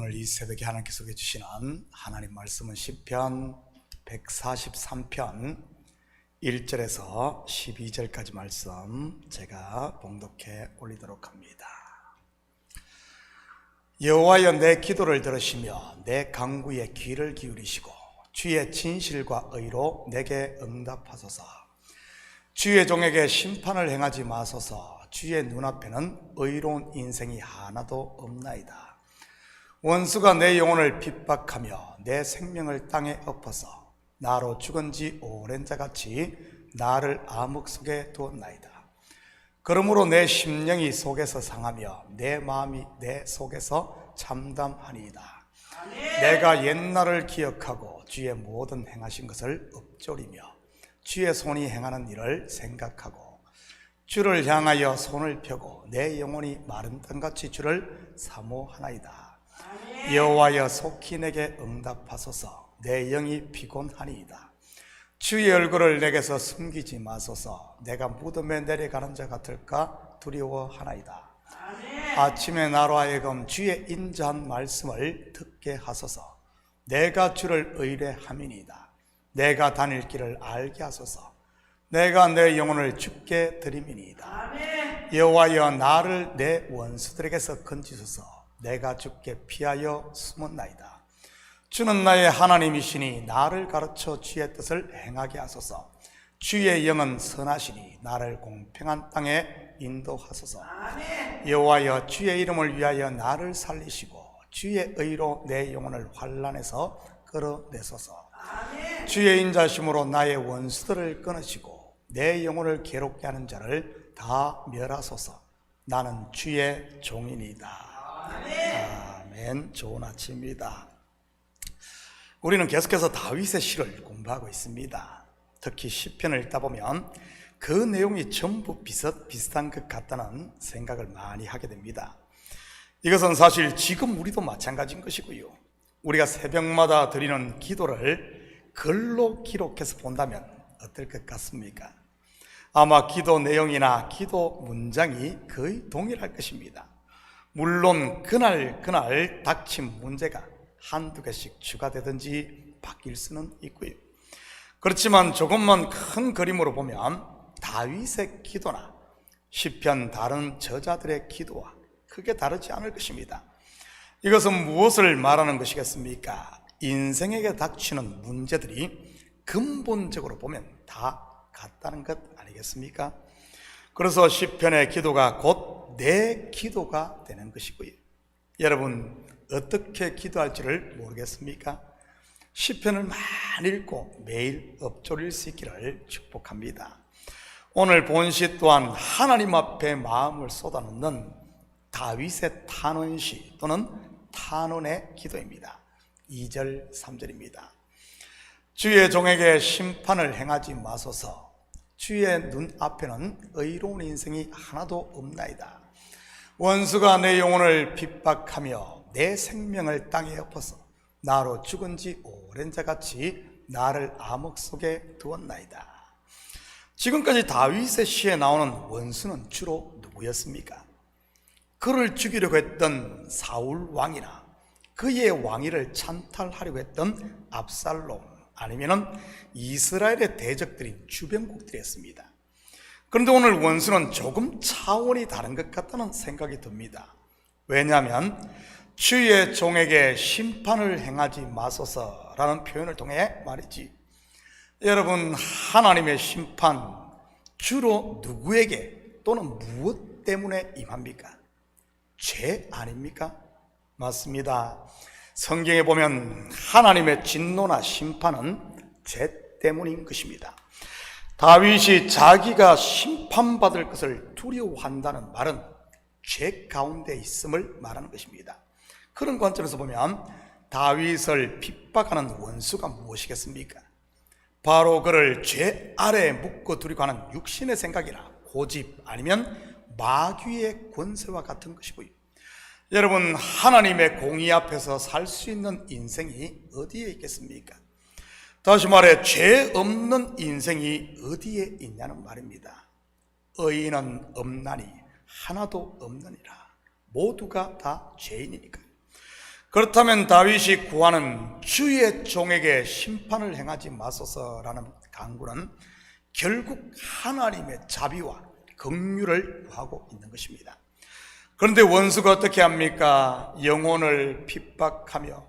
오늘 이 새벽에 하나님께서 주시는 하나님 말씀은 시편 143편 1절에서 12절까지 말씀 제가 봉독해 올리도록 합니다. 여호와여, 내 기도를 들으시며 내 간구에 귀를 기울이시고 주의 진실과 의로 내게 응답하소서. 주의 종에게 심판을 행하지 마소서. 주의 눈앞에는 의로운 인생이 하나도 없나이다. 원수가 내 영혼을 핍박하며 내 생명을 땅에 엎어서 나로 죽은 지 오랜 자같이 나를 암흑 속에 두었나이다. 그러므로 내 심령이 속에서 상하며 내 마음이 내 속에서 참담하니이다. 내가 옛날을 기억하고 주의 모든 행하신 것을 읊조리며 주의 손이 행하는 일을 생각하고 주를 향하여 손을 펴고 내 영혼이 마른 땅같이 주를 사모하나이다. 여호와여, 속히 내게 응답하소서. 내 영이 피곤하니이다. 주의 얼굴을 내게서 숨기지 마소서. 내가 무덤에 내려가는 자 같을까 두려워하나이다. 아침에 나로 하여금 주의 인자한 말씀을 듣게 하소서. 내가 주를 의뢰함이니이다. 내가 다닐 길을 알게 하소서. 내가 내 영혼을 주께 드림이니이다. 여호와여, 나를 내 원수들에게서 건지소서. 내가 주께 피하여 숨었나이다. 주는 나의 하나님이시니 나를 가르쳐 주의 뜻을 행하게 하소서. 주의 영은 선하시니 나를 공평한 땅에 인도하소서. 여호와여, 주의 이름을 위하여 나를 살리시고 주의 의로 내 영혼을 환난에서 끌어내소서. 주의 인자심으로 나의 원수들을 끊으시고 내 영혼을 괴롭게 하는 자를 다 멸하소서. 나는 주의 종이니이다. 아멘. 좋은 아침입니다. 우리는 계속해서 다윗의 시를 공부하고 있습니다. 특히 시편을 읽다 보면 그 내용이 전부 비슷한 것 같다는 생각을 많이 하게 됩니다. 이것은 사실 지금 우리도 마찬가지인 것이고요, 우리가 새벽마다 드리는 기도를 글로 기록해서 본다면 어떨 것 같습니까? 아마 기도 내용이나 기도 문장이 거의 동일할 것입니다. 물론 그날 닥친 문제가 한두 개씩 추가되든지 바뀔 수는 있고요. 그렇지만 조금만 큰 그림으로 보면 다윗의 기도나 시편 다른 저자들의 기도와 크게 다르지 않을 것입니다. 이것은 무엇을 말하는 것이겠습니까? 인생에게 닥치는 문제들이 근본적으로 보면 다 같다는 것 아니겠습니까? 그래서 시편의 기도가 곧 내 기도가 되는 것이고요. 여러분, 어떻게 기도할지를 모르겠습니까? 시편을 많이 읽고 매일 읊조릴 수 있기를 축복합니다. 오늘 본시 또한 하나님 앞에 마음을 쏟아놓는 다윗의 탄원시 또는 탄원의 기도입니다. 2절 3절입니다. 주의 종에게 심판을 행하지 마소서. 주의 눈앞에는 의로운 인생이 하나도 없나이다. 원수가 내 영혼을 핍박하며 내 생명을 땅에 엎어서 나로 죽은 지 오랜 자같이 나를 암흑 속에 두었나이다. 지금까지 다윗의 시에 나오는 원수는 주로 누구였습니까? 그를 죽이려고 했던 사울 왕이나 그의 왕위를 찬탈하려고 했던 압살롬, 아니면은 이스라엘의 대적들인 주변국들이었습니다. 그런데 오늘 원수는 조금 차원이 다른 것 같다는 생각이 듭니다. 왜냐하면 주의 종에게 심판을 행하지 마소서라는 표현을 통해 말이지, 여러분, 하나님의 심판 주로 누구에게 또는 무엇 때문에 임합니까? 죄 아닙니까? 맞습니다. 성경에 보면 하나님의 진노나 심판은 죄 때문인 것입니다. 다윗이 자기가 심판받을 것을 두려워한다는 말은 죄 가운데 있음을 말하는 것입니다. 그런 관점에서 보면 다윗을 핍박하는 원수가 무엇이겠습니까? 바로 그를 죄 아래에 묶어 두려고 하는 육신의 생각이나 고집, 아니면 마귀의 권세와 같은 것이고요. 여러분, 하나님의 공의 앞에서 살 수 있는 인생이 어디에 있겠습니까? 다시 말해, 죄 없는 인생이 어디에 있냐는 말입니다. 의인은 없나니 하나도 없느니라. 모두가 다 죄인이니까요. 그렇다면 다윗이 구하는 주의 종에게 심판을 행하지 마소서라는 간구는 결국 하나님의 자비와 긍휼을 구하고 있는 것입니다. 그런데 원수가 어떻게 합니까? 영혼을 핍박하며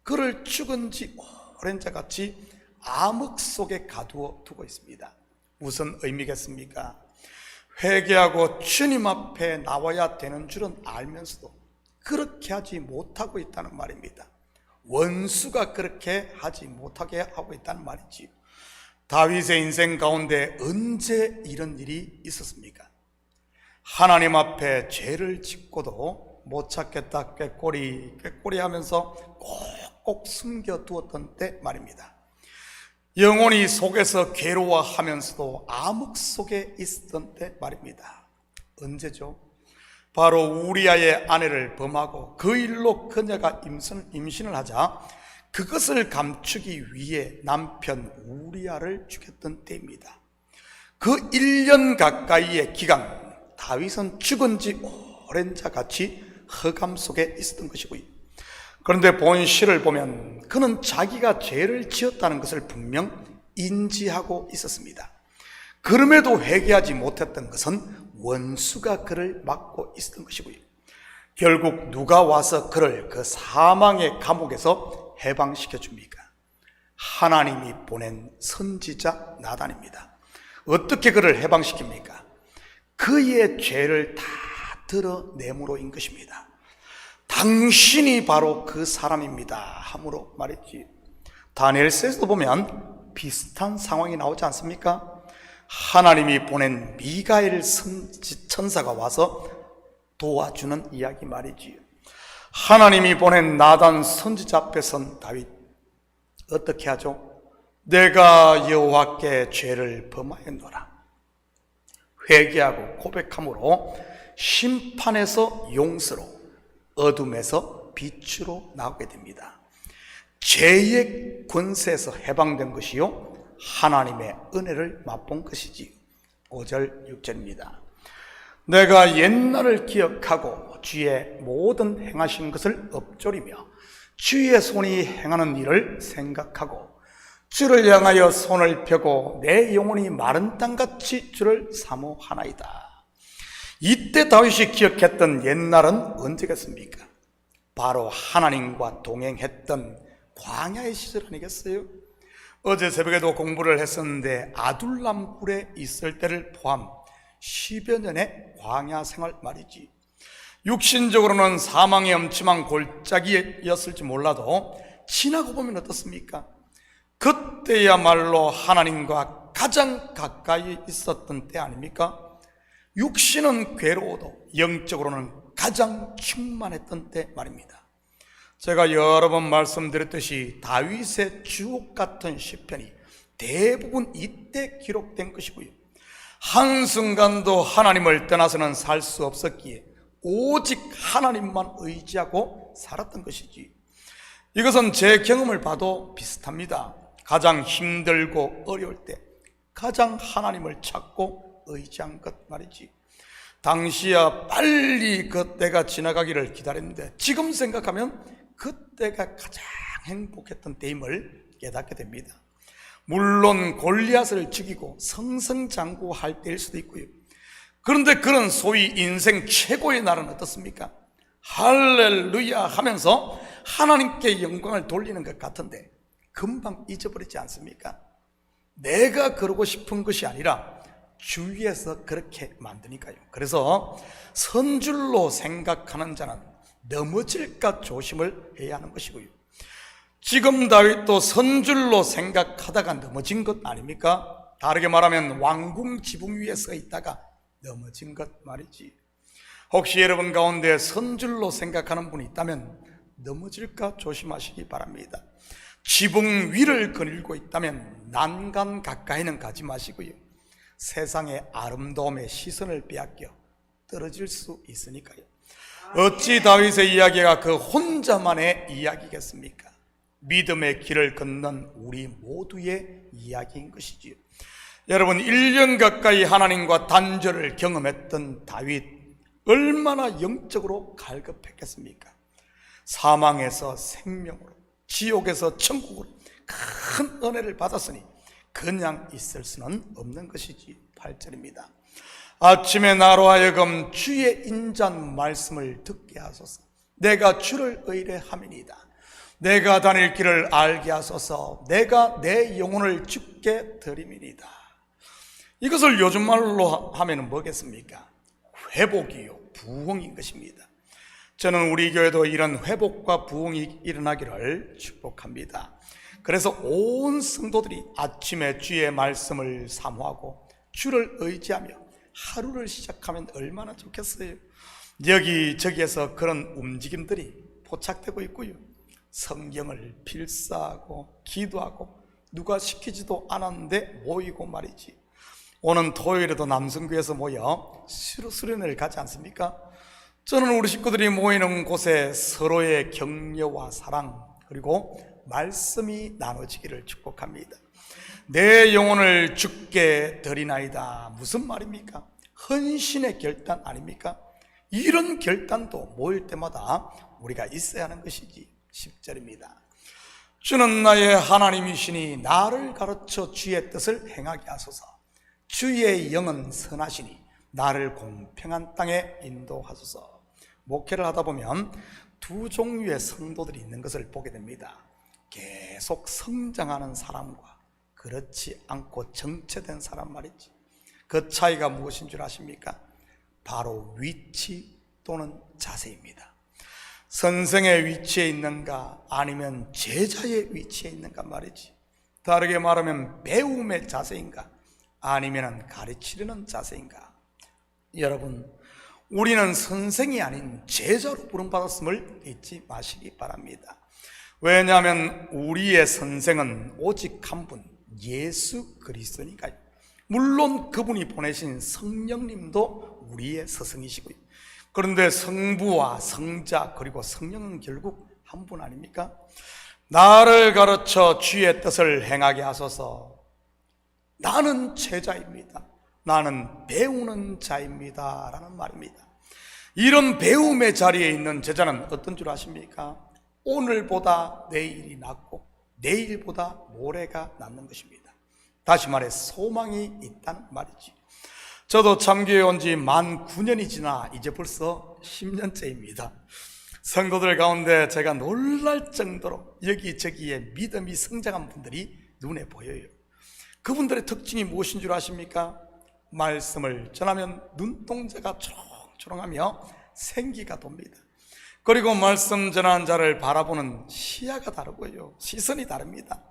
그를 죽은 지 오랜 자같이 암흑 속에 가두어 두고 있습니다. 무슨 의미겠습니까? 회개하고 주님 앞에 나와야 되는 줄은 알면서도 그렇게 하지 못하고 있다는 말입니다. 원수가 그렇게 하지 못하게 하고 있다는 말이지요. 다윗의 인생 가운데 언제 이런 일이 있었습니까? 하나님 앞에 죄를 짓고도 못 찾겠다 꾀꼬리 하면서 꼭꼭 숨겨두었던 때 말입니다. 영혼이 속에서 괴로워하면서도 암흑 속에 있었던 때 말입니다. 언제죠? 바로 우리아의 아내를 범하고 그 일로 그녀가 임신을 하자 그것을 감추기 위해 남편 우리아를 죽였던 때입니다. 그 1년 가까이의 기간, 다윗은 죽은 지 오랜 자같이 흑암 속에 있었던 것이고요. 그런데 본시를 보면 그는 자기가 죄를 지었다는 것을 분명 인지하고 있었습니다. 그럼에도 회개하지 못했던 것은 원수가 그를 막고 있었던 것이고요. 결국 누가 와서 그를 그 사망의 감옥에서 해방시켜 줍니까? 하나님이 보낸 선지자 나단입니다. 어떻게 그를 해방시킵니까? 그의 죄를 다 드러내므로인 것입니다. 당신이 바로 그 사람입니다 함으로 말했지. 다니엘서에서도 보면 비슷한 상황이 나오지 않습니까? 하나님이 보낸 미가엘 천사가 와서 도와주는 이야기 말이지요. 하나님이 보낸 나단 선지자 앞에 선 다윗 어떻게 하죠? 내가 여호와께 죄를 범하였노라. 회개하고 고백함으로 심판에서 용서로, 어둠에서 빛으로 나오게 됩니다. 죄의 권세에서 해방된 것이요 하나님의 은혜를 맛본 것이지. 5절 6절입니다. 내가 옛날을 기억하고 주의 모든 행하신 것을 엎조리며 주의 손이 행하는 일을 생각하고 주를 향하여 손을 펴고 내 영혼이 마른 땅같이 주를 사모하나이다. 이때 다윗이 기억했던 옛날은 언제겠습니까? 바로 하나님과 동행했던 광야의 시절 아니겠어요? 어제 새벽에도 공부를 했었는데 아둘람 굴에 있을 때를 포함 10여 년의 광야 생활 말이지. 육신적으로는 사망의 엄침한 골짜기였을지 몰라도 지나고 보면 어떻습니까? 그때야말로 하나님과 가장 가까이 있었던 때 아닙니까? 육신은 괴로워도 영적으로는 가장 충만했던 때 말입니다. 제가 여러 번 말씀드렸듯이 다윗의 주옥 같은 시편이 대부분 이때 기록된 것이고요. 한순간도 하나님을 떠나서는 살 수 없었기에 오직 하나님만 의지하고 살았던 것이지. 이것은 제 경험을 봐도 비슷합니다. 가장 힘들고 어려울 때 가장 하나님을 찾고 의지한 것 말이지. 당시야 빨리 그 때가 지나가기를 기다렸는데 지금 생각하면 그때가 가장 행복했던 때임을 깨닫게 됩니다. 물론 골리앗을 죽이고 승승장구할 때일 수도 있고요. 그런데 그런 소위 인생 최고의 날은 어떻습니까? 할렐루야 하면서 하나님께 영광을 돌리는 것 같은데 금방 잊어버리지 않습니까? 내가 그러고 싶은 것이 아니라 주위에서 그렇게 만드니까요. 그래서 선줄로 생각하는 자는 넘어질까 조심을 해야 하는 것이고요. 지금 다윗도 선줄로 생각하다가 넘어진 것 아닙니까? 다르게 말하면 왕궁 지붕 위에 서 있다가 넘어진 것 말이지. 혹시 여러분 가운데 선줄로 생각하는 분이 있다면 넘어질까 조심하시기 바랍니다. 지붕 위를 거닐고 있다면 난간 가까이는 가지 마시고요. 세상의 아름다움에 시선을 빼앗겨 떨어질 수 있으니까요. 어찌 다윗의 이야기가 그 혼자만의 이야기겠습니까? 믿음의 길을 걷는 우리 모두의 이야기인 것이지요. 여러분, 1년 가까이 하나님과 단절을 경험했던 다윗, 얼마나 영적으로 갈급했겠습니까? 사망에서 생명으로, 지옥에서 천국으로 큰 은혜를 받았으니 그냥 있을 수는 없는 것이지. 8절입니다. 아침에 나로 하여금 주의 인자한 말씀을 듣게 하소서. 내가 주를 의뢰함이니이다. 내가 다닐 길을 알게 하소서. 내가 내 영혼을 주께 드림이니이다. 이것을 요즘 말로 하면 뭐겠습니까? 회복이요, 부흥인 것입니다. 저는 우리 교회도 이런 회복과 부흥이 일어나기를 축복합니다. 그래서 온 성도들이 아침에 주의 말씀을 사모하고 주를 의지하며 하루를 시작하면 얼마나 좋겠어요. 여기저기에서 그런 움직임들이 포착되고 있고요. 성경을 필사하고 기도하고 누가 시키지도 않았는데 모이고 말이지. 오는 토요일에도 남성교회에서 모여 수련회를 가지 않습니까? 저는 우리 식구들이 모이는 곳에 서로의 격려와 사랑 그리고 말씀이 나눠지기를 축복합니다. 내 영혼을 주께 드리나이다. 무슨 말입니까? 헌신의 결단 아닙니까? 이런 결단도 모일 때마다 우리가 있어야 하는 것이지. 10절입니다. 주는 나의 하나님이시니 나를 가르쳐 주의 뜻을 행하게 하소서. 주의 영은 선하시니 나를 공평한 땅에 인도하소서. 목회를 하다 보면 두 종류의 성도들이 있는 것을 보게 됩니다. 계속 성장하는 사람과 그렇지 않고 정체된 사람 말이지. 그 차이가 무엇인 줄 아십니까? 바로 위치 또는 자세입니다. 선생의 위치에 있는가 아니면 제자의 위치에 있는가 말이지. 다르게 말하면 배움의 자세인가 아니면 가르치려는 자세인가. 여러분, 우리는 선생이 아닌 제자로 부름받았음을 잊지 마시기 바랍니다. 왜냐하면 우리의 선생은 오직 한 분, 예수 그리스도니까요. 물론 그분이 보내신 성령님도 우리의 스승이시고요. 그런데 성부와 성자 그리고 성령은 결국 한 분 아닙니까? 나를 가르쳐 주의 뜻을 행하게 하소서. 나는 제자입니다. 나는 배우는 자입니다. 라는 말입니다. 이런 배움의 자리에 있는 제자는 어떤 줄 아십니까? 오늘보다 내일이 낫고 내일보다 모레가 낫는 것입니다. 다시 말해 소망이 있다는 말이지. 저도 참교회 온 지 만 9년이 지나 이제 벌써 10년째입니다. 성도들 가운데 제가 놀랄 정도로 여기저기에 믿음이 성장한 분들이 눈에 보여요. 그분들의 특징이 무엇인 줄 아십니까? 말씀을 전하면 눈동자가 초롱초롱하며 생기가 돕니다. 그리고 말씀 전하는 자를 바라보는 시야가 다르고요. 시선이 다릅니다.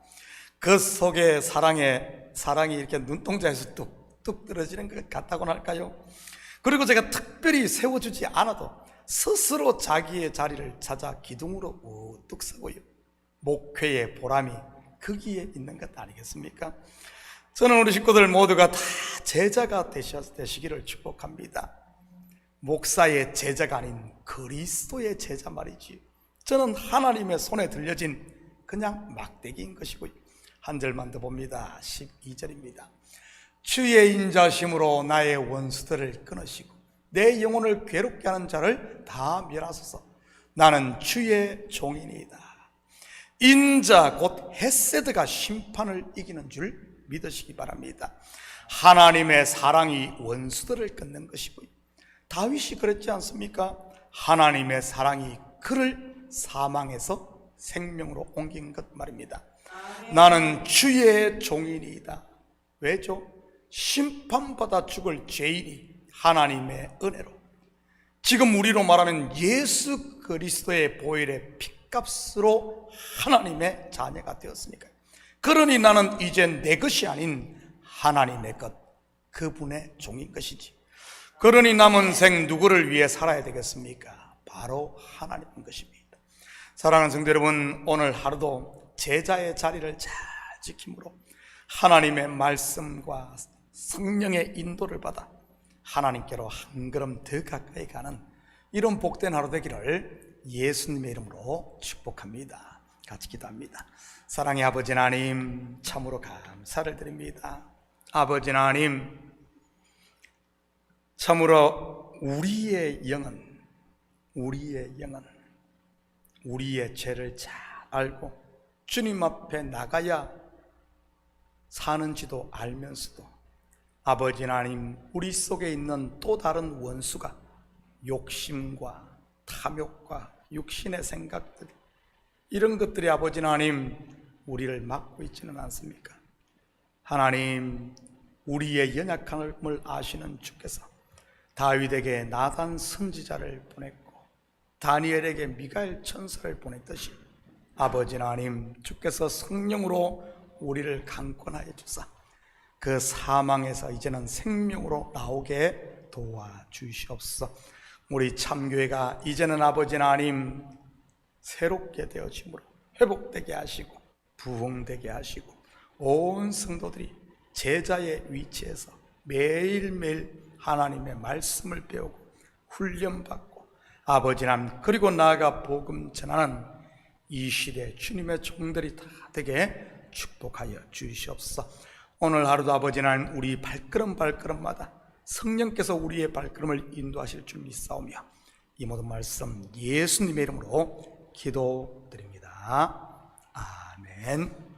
그 속에 사랑이 이렇게 눈동자에서 뚝뚝 떨어지는 것 같다고나 할까요? 그리고 제가 특별히 세워주지 않아도 스스로 자기의 자리를 찾아 기둥으로 우뚝 서고요. 목회의 보람이 거기에 있는 것 아니겠습니까? 저는 우리 식구들 모두가 다 제자가 되시기를 축복합니다. 목사의 제자가 아닌 그리스도의 제자 말이지. 저는 하나님의 손에 들려진 그냥 막대기인 것이고요. 한 절만 더 봅니다. 12절입니다. 주의 인자심으로 나의 원수들을 끊으시고 내 영혼을 괴롭게 하는 자를 다 멸하소서. 나는 주의 종이니이다. 인자 곧 헤세드가 심판을 이기는 줄 믿으시기 바랍니다. 하나님의 사랑이 원수들을 끊는 것이고요. 다윗이 그랬지 않습니까? 하나님의 사랑이 그를 사망에서 생명으로 옮긴 것 말입니다. 나는 주의 종이니이다. 왜죠? 심판받아 죽을 죄인이 하나님의 은혜로, 지금 우리로 말하면 예수 그리스도의 보혈의 핏값으로 하나님의 자녀가 되었으니까요. 그러니 나는 이제 내 것이 아닌 하나님의 것, 그분의 종인 것이지. 그러니 남은 생 누구를 위해 살아야 되겠습니까? 바로 하나님인 것입니다. 사랑하는 성도 여러분, 오늘 하루도 제자의 자리를 잘 지킴으로 하나님의 말씀과 성령의 인도를 받아 하나님께로 한 걸음 더 가까이 가는 이런 복된 하루 되기를 예수님의 이름으로 축복합니다. 같이 기도합니다. 사랑의 아버지 하나님, 참으로 감사를 드립니다. 아버지 하나님, 참으로 우리의 영은 우리의 죄를 잘 알고 주님 앞에 나가야 사는지도 알면서도 아버지 하나님, 우리 속에 있는 또 다른 원수가 욕심과 탐욕과 육신의 생각들, 이런 것들이 아버지 하나님 우리를 막고 있지는 않습니까? 하나님, 우리의 연약함을 아시는 주께서 다윗에게 나단 선지자를 보냈고 다니엘에게 미가엘 천사를 보냈듯이 아버지 하나님, 주께서 성령으로 우리를 강권하여 주사 그 사망에서 이제는 생명으로 나오게 도와주시옵소서. 우리 참교회가 이제는 아버지 하나님 새롭게 되어짐으로 회복되게 하시고 부흥되게 하시고 온 성도들이 제자의 위치에서 매일매일 하나님의 말씀을 배우고 훈련받고 아버지 하나님, 그리고 나아가 복음 전하는 이 시대 주님의 종들이 다 되게 축복하여 주시옵소서. 오늘 하루도 아버지 하나님, 우리 발걸음마다 성령께서 우리의 발걸음을 인도하실 줄 믿사오며 이 모든 말씀 예수님의 이름으로 기도드립니다. 아멘.